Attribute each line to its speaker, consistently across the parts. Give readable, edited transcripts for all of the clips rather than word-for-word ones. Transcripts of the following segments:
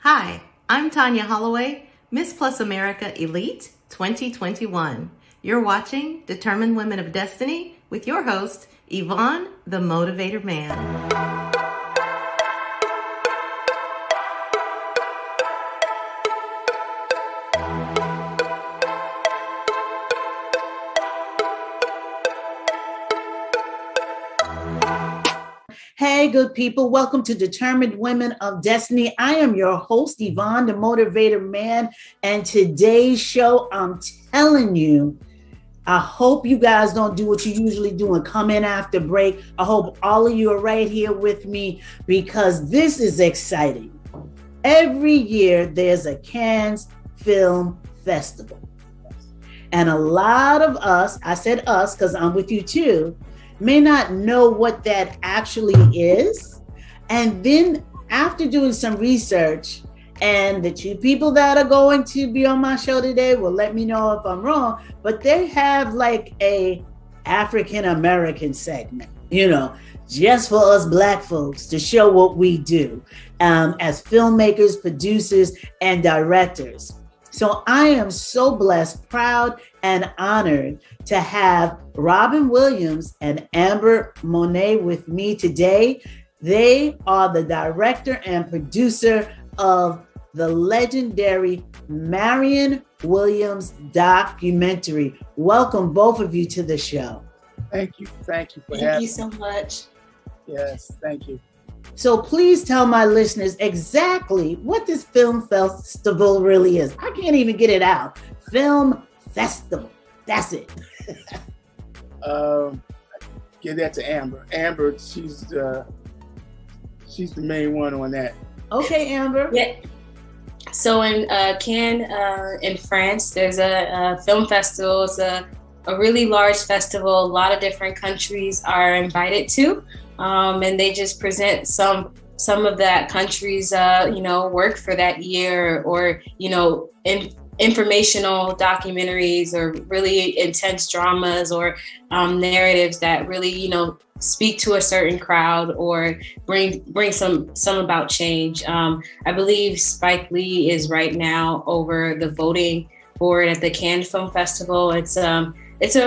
Speaker 1: Hi, I'm Tanya Holloway, Miss Plus America Elite 2021. You're watching Determined Women of Destiny with your host, Yvonne, the Motivator Man.
Speaker 2: Hey, good people. Welcome to Determined Women of Destiny. I am your host, Yvonne, the Motivator Man. And today's show, I'm telling you, I hope you guys don't do what you usually do and come in after break. I hope all of you are right here with me because this is exciting. Every year, there's a Cannes Film Festival. And a lot of us, I said us because I'm with you too, may not know what that actually is. And then after doing some research, and the two people that are going to be on my show today will let me know if I'm wrong, but they have like a African American segment, just for us Black folks to show what we do as filmmakers, producers, and directors. So I am so blessed, proud, and honored to have Robin Williams and Amber Monet with me today. They are the director and producer of the legendary Marion Williams documentary. Welcome both of you to the show.
Speaker 3: Thank you. Thank you for having me.
Speaker 4: Thank you so much.
Speaker 3: Yes, thank you.
Speaker 2: So please tell my listeners exactly what this film festival really is. I can't even get it out. Film festival. That's it.
Speaker 3: Give that to Amber. Amber, she's the main one on that.
Speaker 2: Okay, Amber.
Speaker 4: Yeah. So in Cannes, in France, there's a film festival. It's a really large festival. A lot of different countries are invited to, and they just present some of that country's work for that year, or informational documentaries, or really intense dramas, or narratives that really speak to a certain crowd, or bring some about change. I believe Spike Lee is right now over the voting board at the Cannes Film Festival. It's a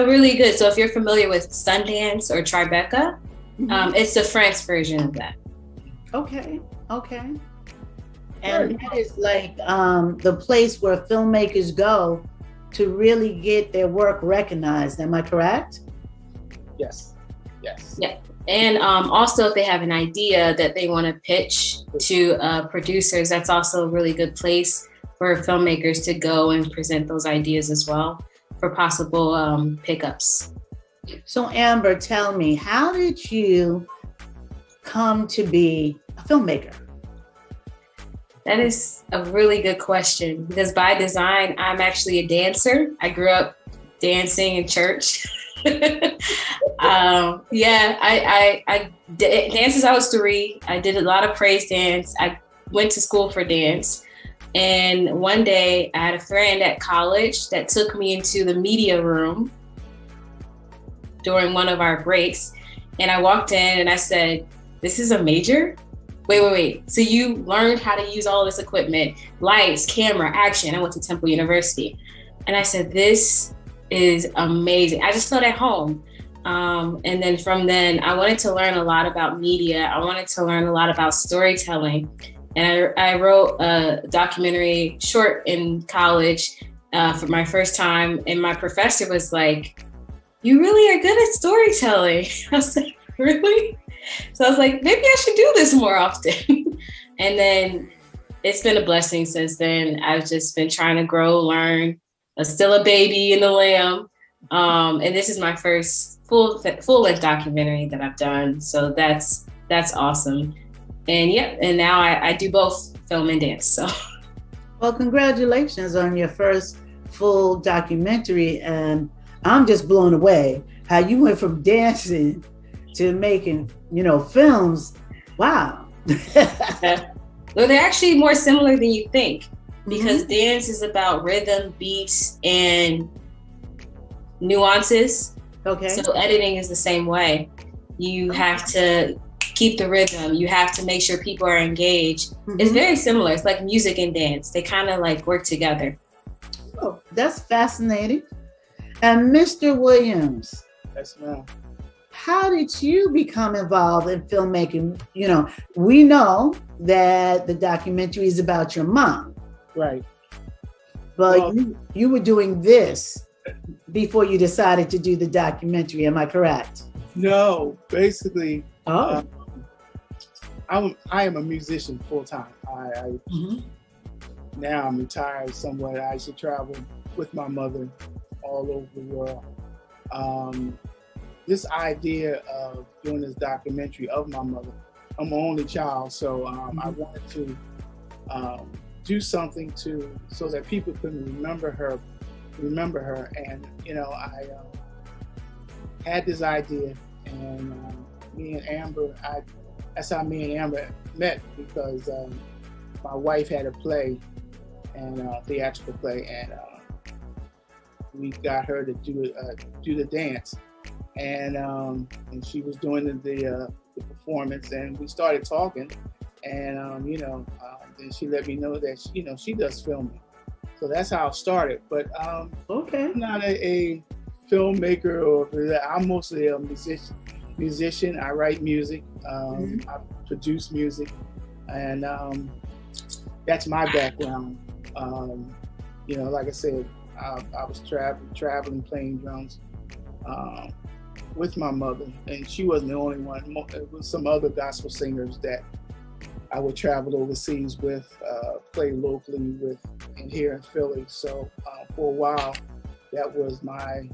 Speaker 4: really good. So if you're familiar with Sundance or Tribeca, it's the France version of that.
Speaker 2: Okay. And that is like the place where filmmakers go to really get their work recognized. Am I correct?
Speaker 3: Yes.
Speaker 4: Yeah. And also, if they have an idea that they want to pitch to producers, that's also a really good place for filmmakers to go and present those ideas as well for possible pickups.
Speaker 2: So Amber, tell me, how did you come to be a filmmaker?
Speaker 4: That is a really good question, because by design, I'm actually a dancer. I grew up dancing in church. I danced since I was 3. I did a lot of praise dance. I went to school for dance. And one day I had a friend at college that took me into the media room during one of our breaks. And I walked in and I said, "This is a major? Wait. So you learned how to use all this equipment, lights, camera, action." I went to Temple University. And I said, "This is amazing." I just felt at home. And then from then, I wanted to learn a lot about media. I wanted to learn a lot about storytelling. And I wrote a documentary short in college for my first time. And my professor was like, "You really are good at storytelling." I was like, "Really?" So I was like, maybe I should do this more often. And then it's been a blessing since then. I've just been trying to grow, learn. I'm still a baby in the lamb. And this is my first full-length documentary that I've done. So that's awesome. And and now I do both film and dance. So,
Speaker 2: well, congratulations on your first full documentary. And I'm just blown away how you went from dancing to making, films. Wow.
Speaker 4: Well, they're actually more similar than you think, because dance is about rhythm, beats, and nuances.
Speaker 2: Okay.
Speaker 4: So editing is the same way. You have to keep the rhythm. You have to make sure people are engaged.
Speaker 2: Mm-hmm.
Speaker 4: It's very similar. It's like music and dance. They kind of like work together.
Speaker 2: Oh, that's fascinating. And Mr. Williams,
Speaker 3: Yes, ma'am.
Speaker 2: how did you become involved in filmmaking? You know, we know that the documentary is about your mom,
Speaker 3: Right.
Speaker 2: but
Speaker 3: Well-
Speaker 2: you were doing this before you decided to do the documentary. Am I correct?
Speaker 3: No, basically,
Speaker 2: Oh,
Speaker 3: I am a musician full time.
Speaker 2: mhm.
Speaker 3: Now I'm retired somewhat. I used to travel with my mother all over the world. This idea of doing this documentary of my mother, I'm an only child, so I wanted to do something so that people could remember her, and I had this idea, and me and Amber, that's how me and Amber met, because my wife had a play, and theatrical play, and we got her to do the dance, and she was doing the performance, and we started talking, and then she let me know that she does filming, so that's how it started. But
Speaker 2: Okay.
Speaker 3: I'm not a filmmaker, or I'm mostly a musician. I write music, I produce music, and that's my background. Like I said, I was traveling, playing drums with my mother, and she wasn't the only one. It was some other gospel singers that I would travel overseas with, play locally with, and here in Philly. So for a while, that was my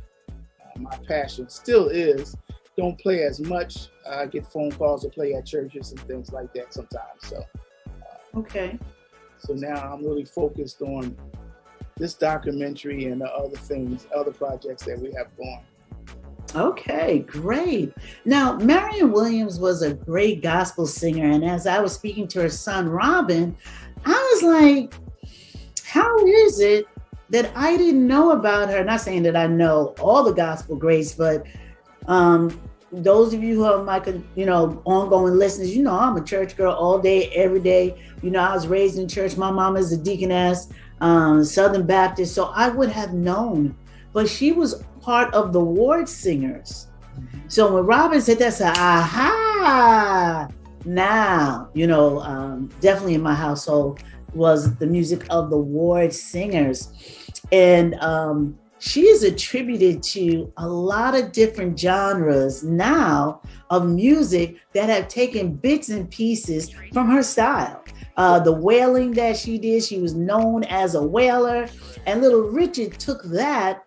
Speaker 3: passion. Still is. Don't play as much. I get phone calls to play at churches and things like that sometimes. So.
Speaker 2: Okay.
Speaker 3: So now I'm really focused on this documentary and the other projects that we have going.
Speaker 2: Okay, great. Now, Marion Williams was a great gospel singer. And as I was speaking to her son, Robin, I was like, how is it that I didn't know about her? Not saying that I know all the gospel greats, but those of you who are my, ongoing listeners, I'm a church girl all day, every day. I was raised in church. My mom is a deaconess, Southern Baptist, so I would have known. But she was part of the ward singers. So when Robin said that, I said, aha! Now, definitely in my household was the music of the ward singers. And she is attributed to a lot of different genres now of music that have taken bits and pieces from her style. The wailing that she did, she was known as a wailer. And Little Richard took that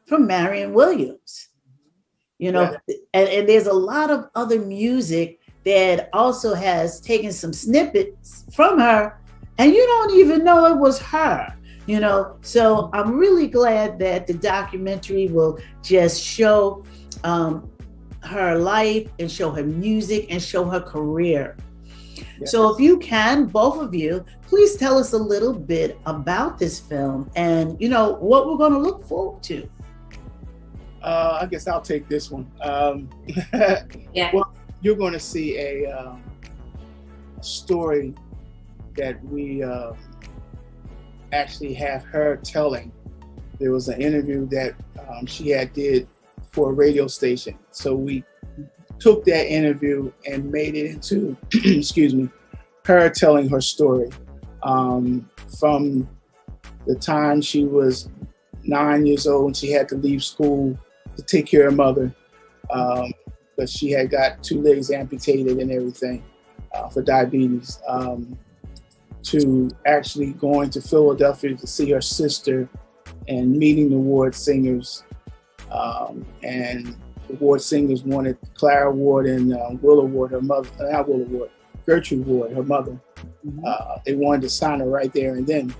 Speaker 2: from Marion Williams. And there's a lot of other music that also has taken some snippets from her, and you don't even know it was her. So I'm really glad that the documentary will just show her life and show her music and show her career. Yes. So if you can, both of you, please tell us a little bit about this film and, what we're going to look forward to.
Speaker 3: I guess I'll take this one.
Speaker 4: Yeah.
Speaker 3: Well, you're going to see a story that we actually have her telling. There was an interview that she had did for a radio station. So we took that interview and made it into, her telling her story from the time she was 9 years old and she had to leave school to take care of her mother, but she had got 2 legs amputated and everything for diabetes, to actually going to Philadelphia to see her sister and meeting the ward singers. And the ward singers wanted Clara Ward and Willow Ward, her mother, not Willow Ward, Gertrude Ward, her mother. They wanted to sign her right there and then,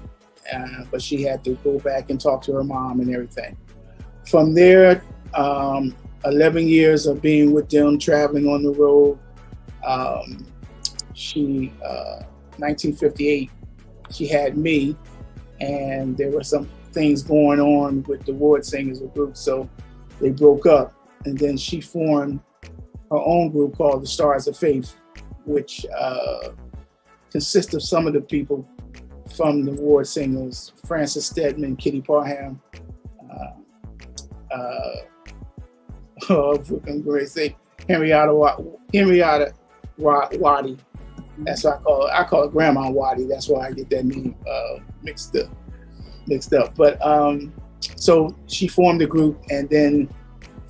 Speaker 3: but she had to go back and talk to her mom and everything. From there, 11 years of being with them, traveling on the road. 1958, she had me, and there were some things going on with the ward singers, a group, so they broke up. And then she formed her own group called the Stars of Faith. which consists of some of the people from the award singers, Frances Stedman, Kitty Parham, I'm going to say Henrietta Waddy. That's what I call it. I call it Grandma Waddy. That's why I get that name mixed up. But so she formed a group, and then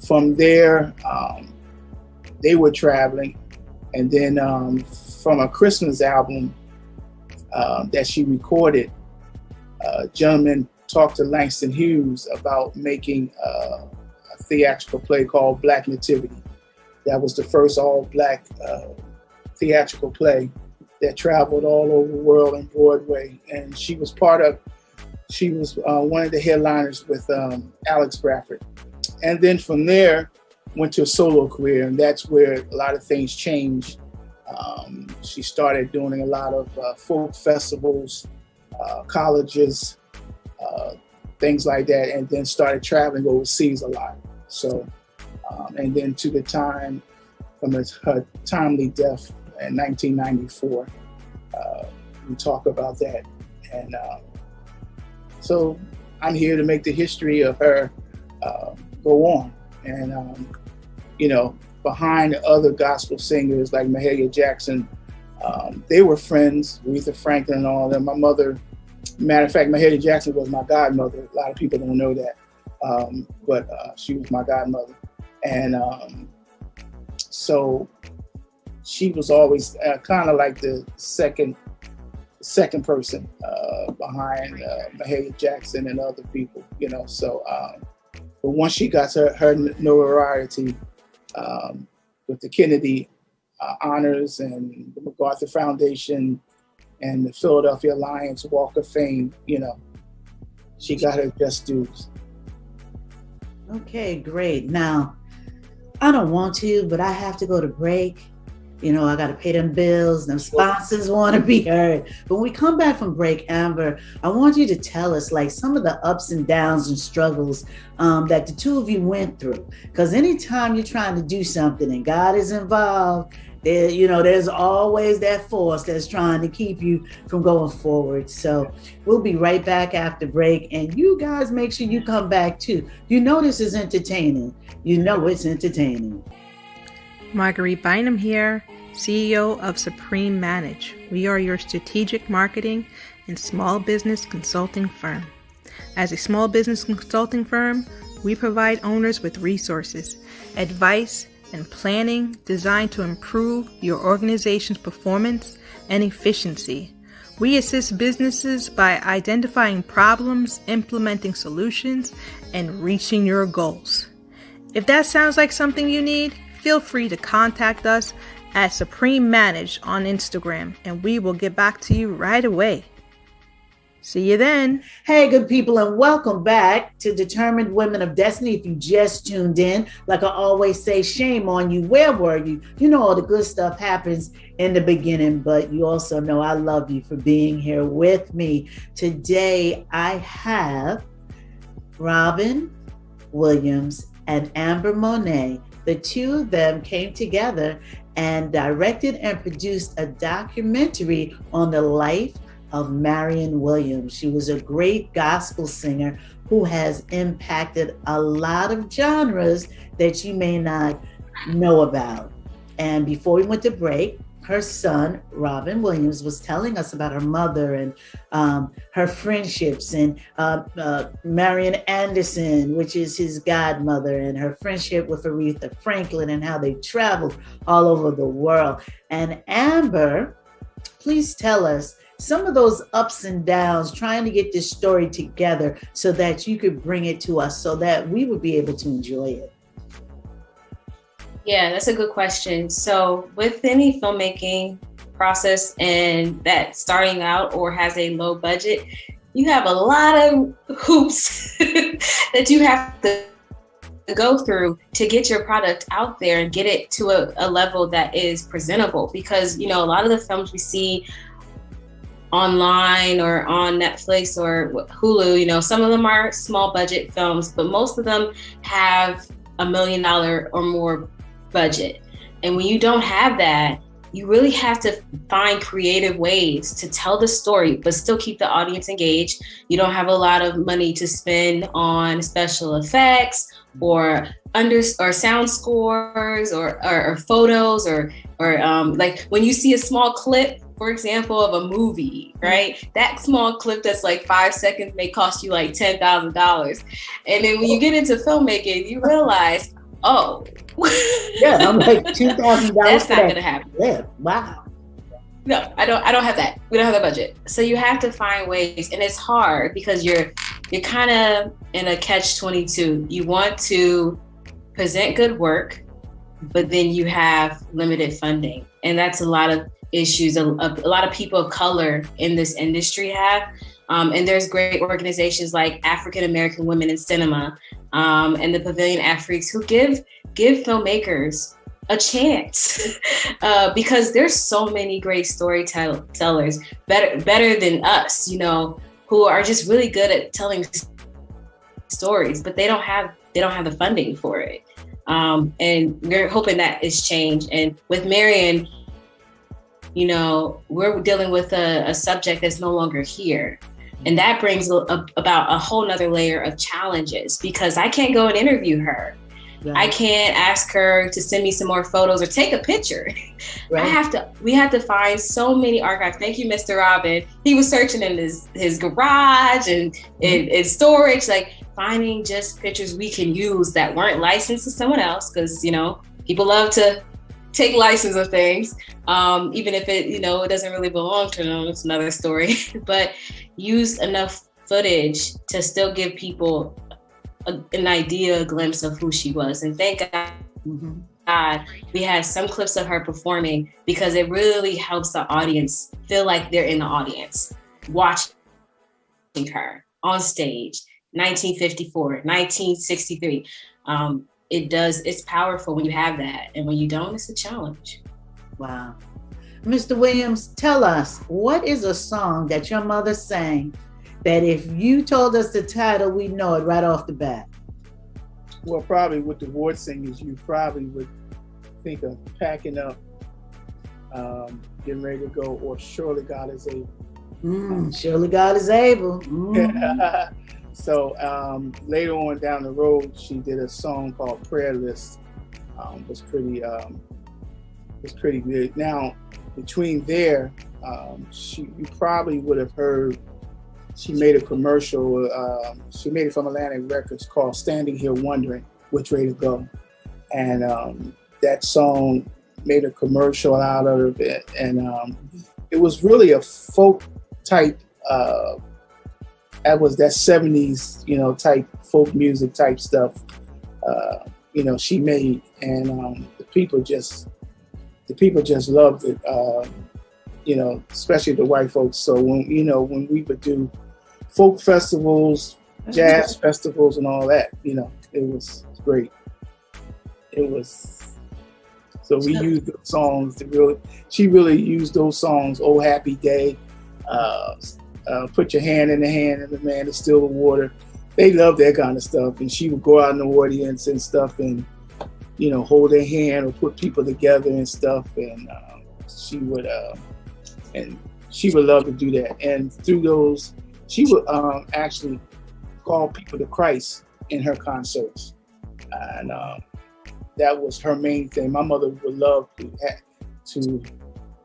Speaker 3: from there, they were traveling. And then from a Christmas album that she recorded, a gentleman talked to Langston Hughes about making a theatrical play called Black Nativity. That was the first all-Black theatrical play that traveled all over the world on Broadway. And she was one of the headliners with Alex Bradford. And then from there, went to a solo career, and that's where a lot of things changed. She started doing a lot of folk festivals, colleges, things like that, and then started traveling overseas a lot. So, and then to the time from her timely death in 1994, we talk about that. And so I'm here to make the history of her go on. And, behind other gospel singers like Mahalia Jackson, they were friends, Aretha Franklin and all of them. My mother, matter of fact, Mahalia Jackson was my godmother. A lot of people don't know that, but she was my godmother. And so she was always kind of like the second person behind Mahalia Jackson and other people, So, but once she got her notoriety with the Kennedy honors and the MacArthur Foundation and the Philadelphia Alliance Walk of Fame, she got her just dues.
Speaker 2: Okay, great. Now, I don't want to, but I have to go to break. I got to pay them bills. Them sponsors want to be heard. But when we come back from break, Amber, I want you to tell us some of the ups and downs and struggles that the two of you went through. Because anytime you're trying to do something and God is involved, there's always that force that's trying to keep you from going forward. So we'll be right back after break. And you guys make sure you come back too. This is entertaining. It's entertaining.
Speaker 5: Marguerite Bynum here, CEO of Supreme Manage. We are your strategic marketing and small business consulting firm. As a small business consulting firm, we provide owners with resources, advice, and planning designed to improve your organization's performance and efficiency. We assist businesses by identifying problems, implementing solutions, and reaching your goals. If that sounds like something you need, feel free to contact us at Supreme Manage on Instagram, and we will get back to you right away. See you then.
Speaker 2: Hey, good people, and welcome back to Determined Women of Destiny. If you just tuned in, like I always say, shame on you. Where were you? All the good stuff happens in the beginning, but you also know I love you for being here with me. Today, I have Robin Williams and Amber Monet. The two of them came together and directed and produced a documentary on the life of Marion Williams. She was a great gospel singer who has impacted a lot of genres that you may not know about. And before we went to break, her son, Robin Williams, was telling us about her mother and her friendships, and Marian Anderson, which is his godmother, and her friendship with Aretha Franklin and how they traveled all over the world. And Amber, please tell us some of those ups and downs trying to get this story together so that you could bring it to us so that we would be able to enjoy it.
Speaker 4: Yeah, that's a good question. So with any filmmaking process and that starting out or has a low budget, you have a lot of hoops that you have to go through to get your product out there and get it to a level that is presentable. Because, a lot of the films we see online or on Netflix or Hulu, some of them are small budget films, but most of them have $1 million or more budget. And when you don't have that, you really have to find creative ways to tell the story, but still keep the audience engaged. You don't have a lot of money to spend on special effects or sound scores or photos or like when you see a small clip, for example, of a movie, right? That small clip that's like 5 seconds may cost you like $10,000. And then when you get into filmmaking, you realize, oh,
Speaker 2: yeah, I'm like $2,000.
Speaker 4: That's not going to happen.
Speaker 2: Yeah, wow.
Speaker 4: No, I don't have that. We don't have that budget. So you have to find ways, and it's hard because you're kind of in a catch-22. You want to present good work, but then you have limited funding, and that's a lot of issues a lot of people of color in this industry have. And there's great organizations like African American Women in Cinema and the Pavilion Afriques who give filmmakers a chance because there's so many great storytellers better than us, you know, who are just really good at telling stories, but they don't have the funding for it. And we're hoping that is changed. And with Marion, you know, we're dealing with a subject that's no longer here. And that brings about a whole nother layer of challenges because I can't go and interview her. Right. I can't ask her to send me some more photos or take a picture. Right. We have to find so many archives. Thank you, Mr. Robin. He was searching in his garage and in storage, like finding just pictures we can use that weren't licensed to someone else. Cause you know, people love to take license of things, even if it doesn't really belong to them. It's another story, but use enough footage to still give people an idea, a glimpse of who she was. And thank God we had some clips of her performing because it really helps the audience feel like they're in the audience watching her on stage. 1954, 1963. It's powerful when you have that. And when you don't, it's a challenge.
Speaker 2: Wow. Mr. Williams, tell us, what is a song that your mother sang that if you told us the title, we know it right off the bat?
Speaker 3: Well, probably with the ward singers, you probably would think of Packing Up, Getting Ready to Go, or Surely God is Able.
Speaker 2: Surely God is able. Mm.
Speaker 3: So later on down the road, she did a song called Prayer List. Was pretty good. Now, between there, you probably would have heard, she made a commercial. She made it from Atlantic Records called Standing Here Wondering Which Way to Go. And that song made a commercial out of it. And it was really a folk type, that 70s, type folk music type stuff, she made. And the people just loved it, especially the white folks. So when we would do folk festivals, jazz festivals and all that, it was great. It was, so we used those songs she really used those songs, Oh Happy Day, Put Your Hand in the Hand of the Man to Still the Water. They loved that kind of stuff. And she would go out in the audience and stuff and, hold their hand or put people together and stuff. And she would love to do that. And through those, she would actually call people to Christ in her concerts. And that was her main thing. My mother would love to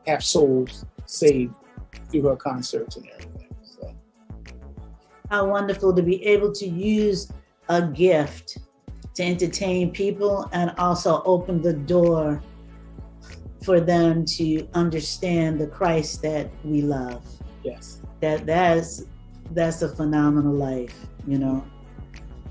Speaker 3: have souls saved through her concerts and everything. So,
Speaker 2: how wonderful to be able to use a gift to entertain people and also open the door for them to understand the Christ that we love.
Speaker 3: Yes.
Speaker 2: That's a phenomenal life,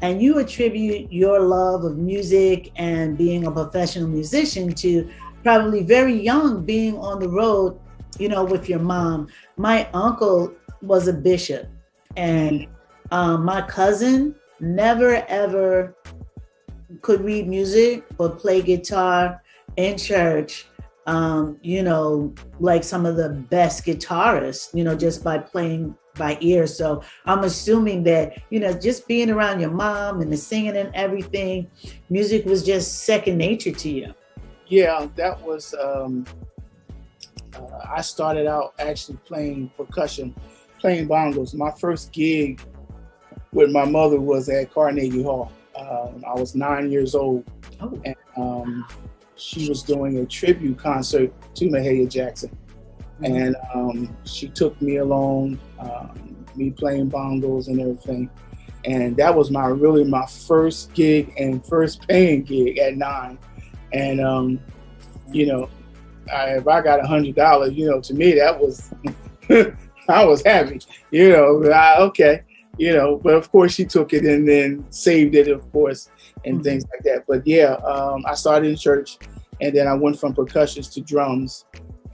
Speaker 2: And you attribute your love of music and being a professional musician to probably very young, being on the road, with your mom. My uncle was a bishop, and my cousin never ever could read music but play guitar in church, like some of the best guitarists, just by playing by ear. So I'm assuming that, just being around your mom and the singing and everything, music was just second nature to you.
Speaker 3: Yeah, that was I started out actually playing percussion, playing bongos. My first gig with my mother was at Carnegie Hall. I was 9 years old, and she was doing a tribute concert to Mahalia Jackson. And she took me along, me playing bongos and everything. And that was my first gig and first paying gig at 9. And, you know, if I got $100, you know, to me, that was, I was happy, you know, okay, you know, but of course she took it and then saved it, of course, and things like that. But yeah, I started in church, and then I went from percussions to drums.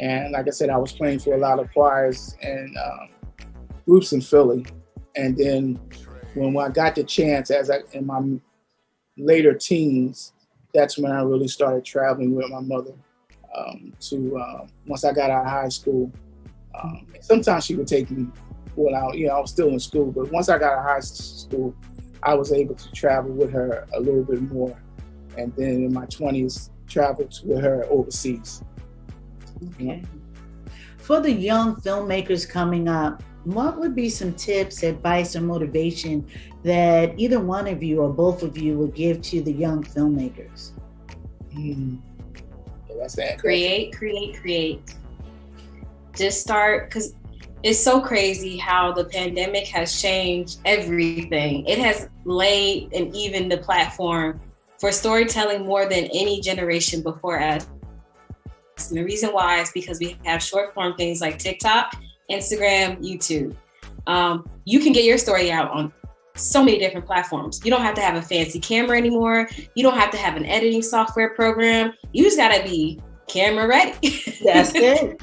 Speaker 3: And like I said, I was playing for a lot of choirs and groups in Philly. And then when I got the chance, in my later teens, that's when I really started traveling with my mother once I got out of high school. Sometimes she would take me when I was still in school, but once I got out of high school, I was able to travel with her a little bit more. And then in my 20s, traveled with her overseas.
Speaker 2: Okay. For the young filmmakers coming up, what would be some tips, advice, or motivation that either one of you or both of you would give to the young filmmakers?
Speaker 3: Yeah, that's that.
Speaker 4: Create. Just start, because it's so crazy how the pandemic has changed everything. It has laid and even the platform for storytelling more than any generation before us. And the reason why is because we have short form things like TikTok, Instagram, YouTube. You can get your story out on so many different platforms. You don't have to have a fancy camera anymore. You don't have to have an editing software program. You just gotta be camera ready.
Speaker 2: That's it.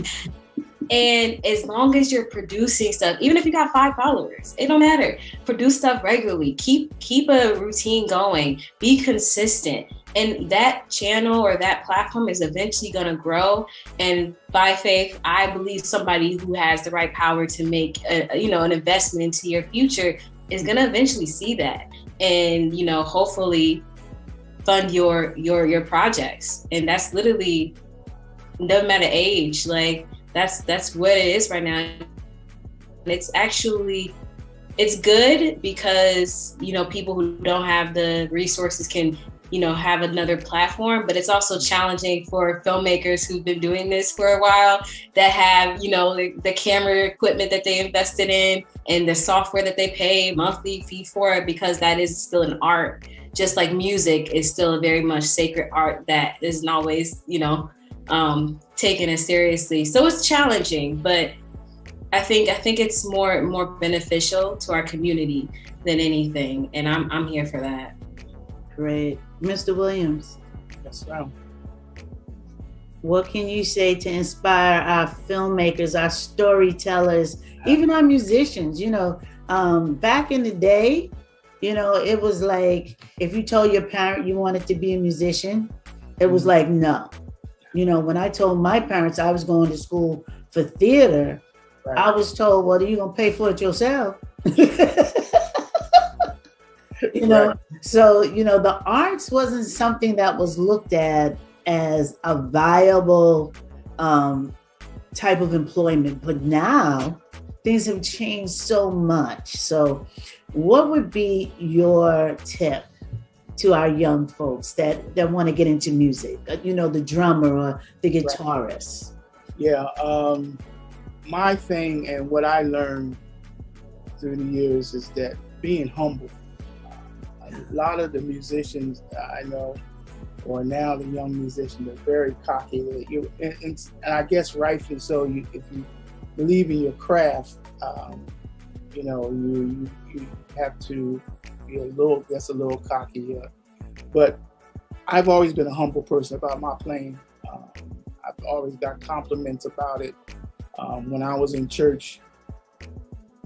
Speaker 4: And as long as you're producing stuff, even if you got 5 followers, it don't matter. Produce stuff regularly. Keep a routine going. Be consistent. And that channel or that platform is eventually going to grow. And by faith, I believe somebody who has the right power to make an investment into your future is going to eventually see that and, hopefully fund your projects. And that's literally, no matter age, like that's what it is right now. And it's good because, people who don't have the resources can have another platform, but it's also challenging for filmmakers who've been doing this for a while that have, the camera equipment that they invested in and the software that they pay monthly fee for it, because that is still an art. Just like music is still a very much sacred art that isn't always, taken as seriously. So it's challenging, but I think it's more beneficial to our community than anything. And I'm here for that.
Speaker 2: Great. Mr. Williams.
Speaker 3: Yes, ma'am.
Speaker 2: What can you say to inspire our filmmakers, our storytellers, even our musicians? Back in the day, it was like, if you told your parent you wanted to be a musician, it was like, no. When I told my parents I was going to school for theater, right, I was told, well, are you going to pay for it yourself?
Speaker 3: Right.
Speaker 2: So, the arts wasn't something that was looked at as a viable type of employment. But now things have changed so much. So what would be your tip to our young folks that want to get into music, the drummer or the guitarist?
Speaker 3: Yeah, my thing and what I learned through the years is that being humble. A lot of the musicians I know, or now the young musicians, are very cocky. And I guess rightfully so. If you believe in your craft, you have to be a little cocky. But I've always been a humble person about my playing. I've always got compliments about it. When I was in church,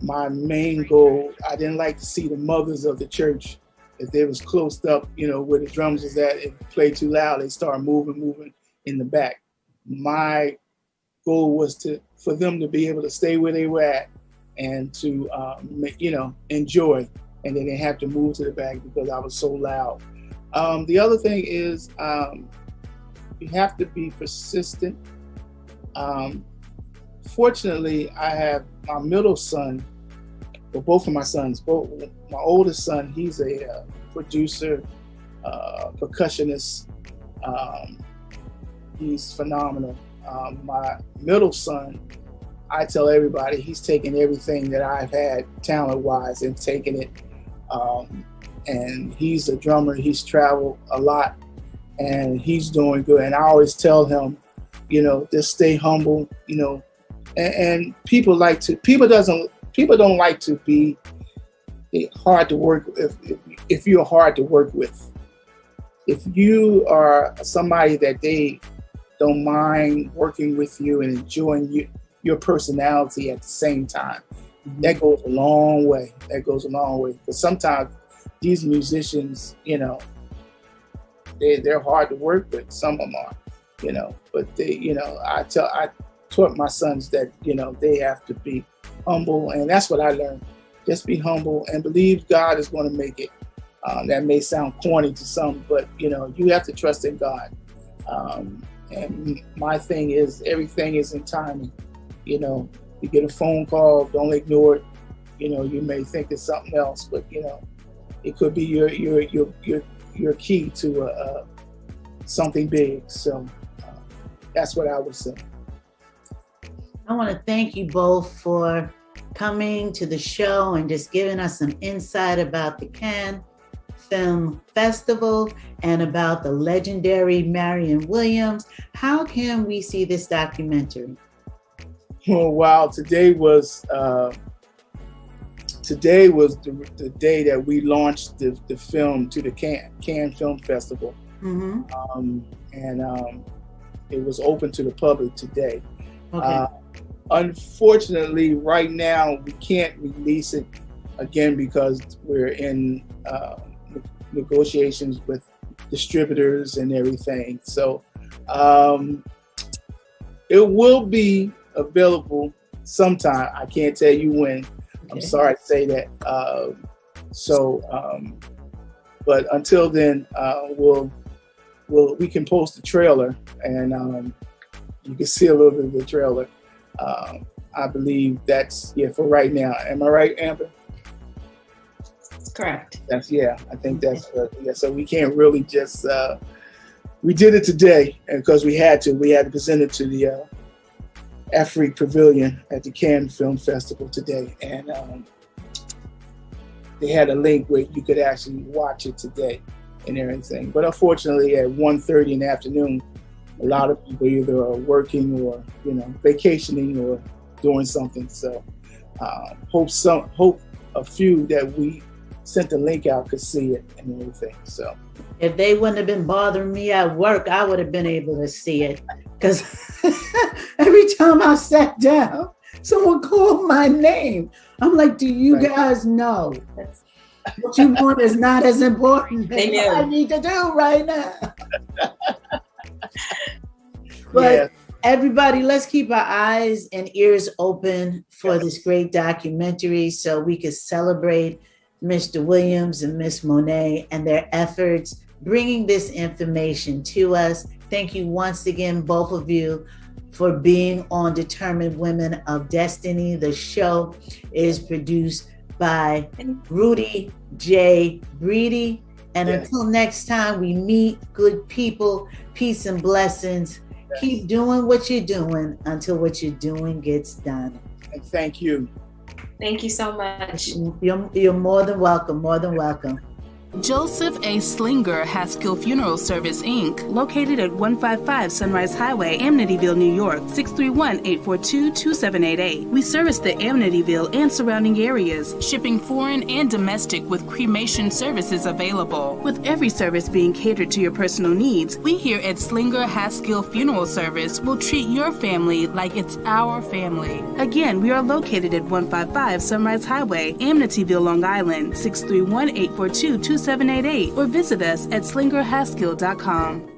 Speaker 3: my main goal, I didn't like to see the mothers of the church. If they was closed up, where the drums was at, if you play too loud, they start moving in the back. My goal was for them to be able to stay where they were at and to, enjoy, and they didn't have to move to the back because I was so loud. The other thing is you have to be persistent. fortunately, I have my middle son, well, both of my sons, my oldest son, he's a producer, percussionist. He's phenomenal. My middle son, I tell everybody, he's taken everything that I've had talent-wise and taken it. And he's a drummer. He's traveled a lot, and he's doing good. And I always tell him, just stay humble. And people don't like to be hard to work if you're hard to work with. If you are somebody that they don't mind working with you and enjoying your personality at the same time, that goes a long way. Because sometimes these musicians, they're hard to work with. Some of them are, but I taught my sons that, they have to be humble. And that's what I learned. Just be humble and believe God is going to make it. That may sound corny to some, but, you have to trust in God. And my thing is, everything is in timing. You get a phone call, don't ignore it. You may think it's something else, but, it could be your key to something big. So that's what I would say.
Speaker 2: I want to thank you both for coming to the show and just giving us some insight about the Cannes Film Festival and about the legendary Marion Williams. How can we see this documentary?
Speaker 3: Oh, wow. Today was the day that we launched the film to the Cannes Film Festival. Mm-hmm. And it was open to the public today. Okay. Unfortunately, right now, we can't release it again because we're in negotiations with distributors and everything. So it will be available sometime. I can't tell you when. Okay. I'm sorry to say that. But until then, we can post the trailer, and you can see a little bit of the trailer. I believe that's for right now. Am I right, Amber?
Speaker 4: Correct.
Speaker 3: I think that's so we can't really just we did it today, and because we had to present it to the Afrique Pavilion at the Cannes Film Festival today, and they had a link where you could actually watch it today and everything. But unfortunately, at 1:30 in the afternoon, a lot of people either are working or vacationing or doing something. So hope a few that we sent the link out could see it and everything. So
Speaker 2: if they wouldn't have been bothering me at work, I would have been able to see it, because every time I sat down, someone called my name. I'm like, do you guys know what you want is not as important as what I need to do right now? But everybody, let's keep our eyes and ears open for this great documentary so we can celebrate Mr. Williams and Miss Monet and their efforts bringing this information to us. Thank you once again, both of you, for being on Determined Women of Destiny. The show is produced by Rudy J. Breedy. And until next time we meet, good people, peace and blessings. Keep doing what you're doing until what you're doing gets done.
Speaker 3: And thank you.
Speaker 4: Thank you so much.
Speaker 2: You're more than welcome, more than welcome.
Speaker 6: Joseph A. Slinger Haskell Funeral Service, Inc., located at 155 Sunrise Highway, Amityville, New York, 631-842-2788. We service the Amityville and surrounding areas, shipping foreign and domestic with cremation services available. With every service being catered to your personal needs, we here at Slinger Haskell Funeral Service will treat your family like it's our family. Again, we are located at 155 Sunrise Highway, Amityville, Long Island, 631-842-2788, or visit us at slingerhaskell.com.